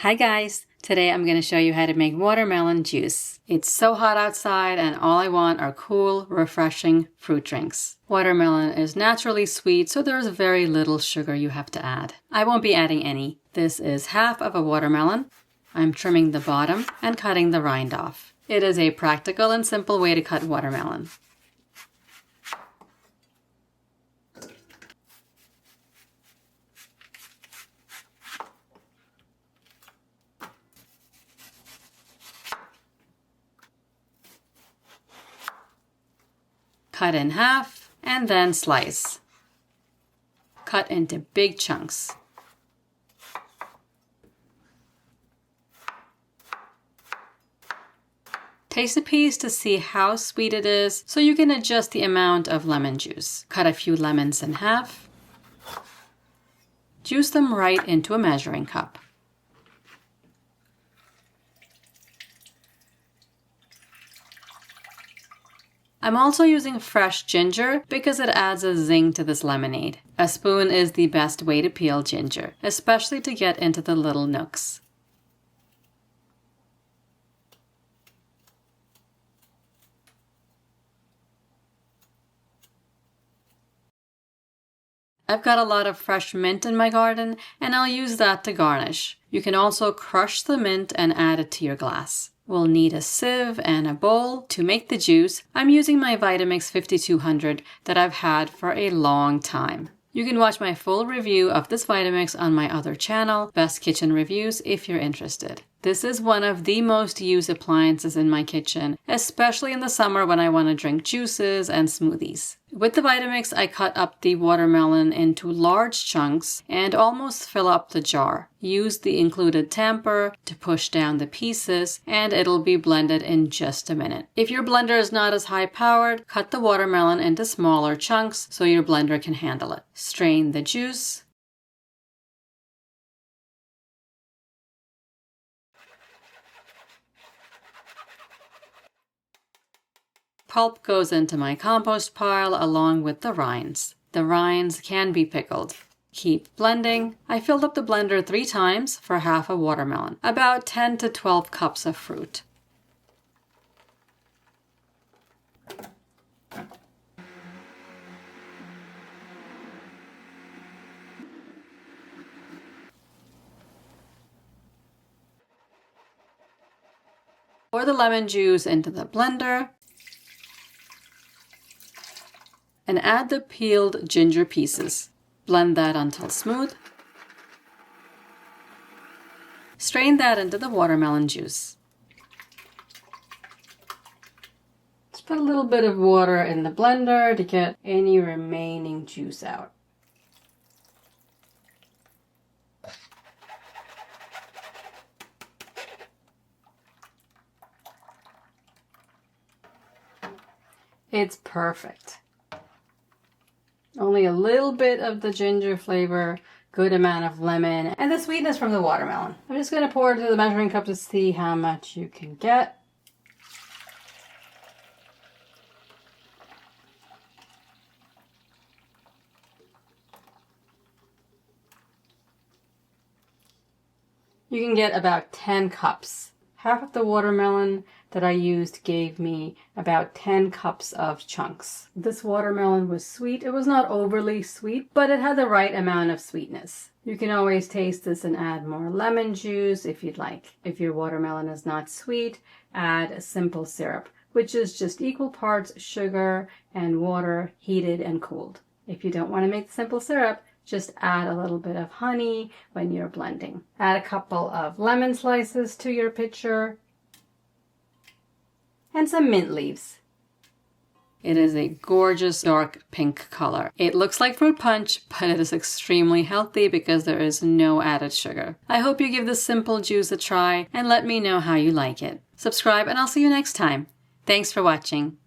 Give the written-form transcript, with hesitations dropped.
Hi guys! Today I'm going to show you how to make watermelon juice. It's so hot outside and all I want are cool, refreshing fruit drinks. Watermelon is naturally sweet, so there's very little sugar you have to add. I won't be adding any. This is half of a watermelon. I'm trimming the bottom and cutting the rind off. It is a practical and simple way to cut watermelon. Cut in half and then slice. Cut into big chunks. Taste a piece to see how sweet it is so you can adjust the amount of lemon juice. Cut a few lemons in half. Juice them right into a measuring cup. I'm also using fresh ginger because it adds a zing to this lemonade. A spoon is the best way to peel ginger, especially to get into the little nooks. I've got a lot of fresh mint in my garden, and I'll use that to garnish. You can also crush the mint and add it to your glass. We'll need a sieve and a bowl. To make the juice, I'm using my Vitamix 5200 that I've had for a long time. You can watch my full review of this Vitamix on my other channel, Bestkitchenreviews, if you're interested. This is one of the most used appliances in my kitchen, especially in the summer when I want to drink juices and smoothies. With the Vitamix, I cut up the watermelon into large chunks and almost fill up the jar. Use the included tamper to push down the pieces and it'll be blended in just a minute. If your blender is not as high powered, cut the watermelon into smaller chunks so your blender can handle it. Strain the juice. Pulp goes into my compost pile along with the rinds. The rinds can be pickled. Keep blending. I filled up the blender 3 times for half a watermelon, about 10 to 12 cups of fruit. Pour the lemon juice into the blender and add the peeled ginger pieces. Blend that until smooth. Strain that into the watermelon juice. Just put a little bit of water in the blender to get any remaining juice out. It's perfect. Only a little bit of the ginger flavor, good amount of lemon, and the sweetness from the watermelon. I'm just going to pour it into the measuring cup to see how much you can get. You can get about 10 cups. Half of the watermelon that I used gave me about 10 cups of chunks. This watermelon was sweet. It was not overly sweet, but it had the right amount of sweetness. You can always taste this and add more lemon juice if you'd like. If your watermelon is not sweet, add a simple syrup, which is just equal parts sugar and water heated and cooled. If you don't want to make the simple syrup, just add a little bit of honey when you're blending. Add a couple of lemon slices to your pitcher and some mint leaves. It is a gorgeous dark pink color. It looks like fruit punch, but it is extremely healthy because there is no added sugar. I hope you give this simple juice a try and let me know how you like it. Subscribe and I'll see you next time. Thanks for watching.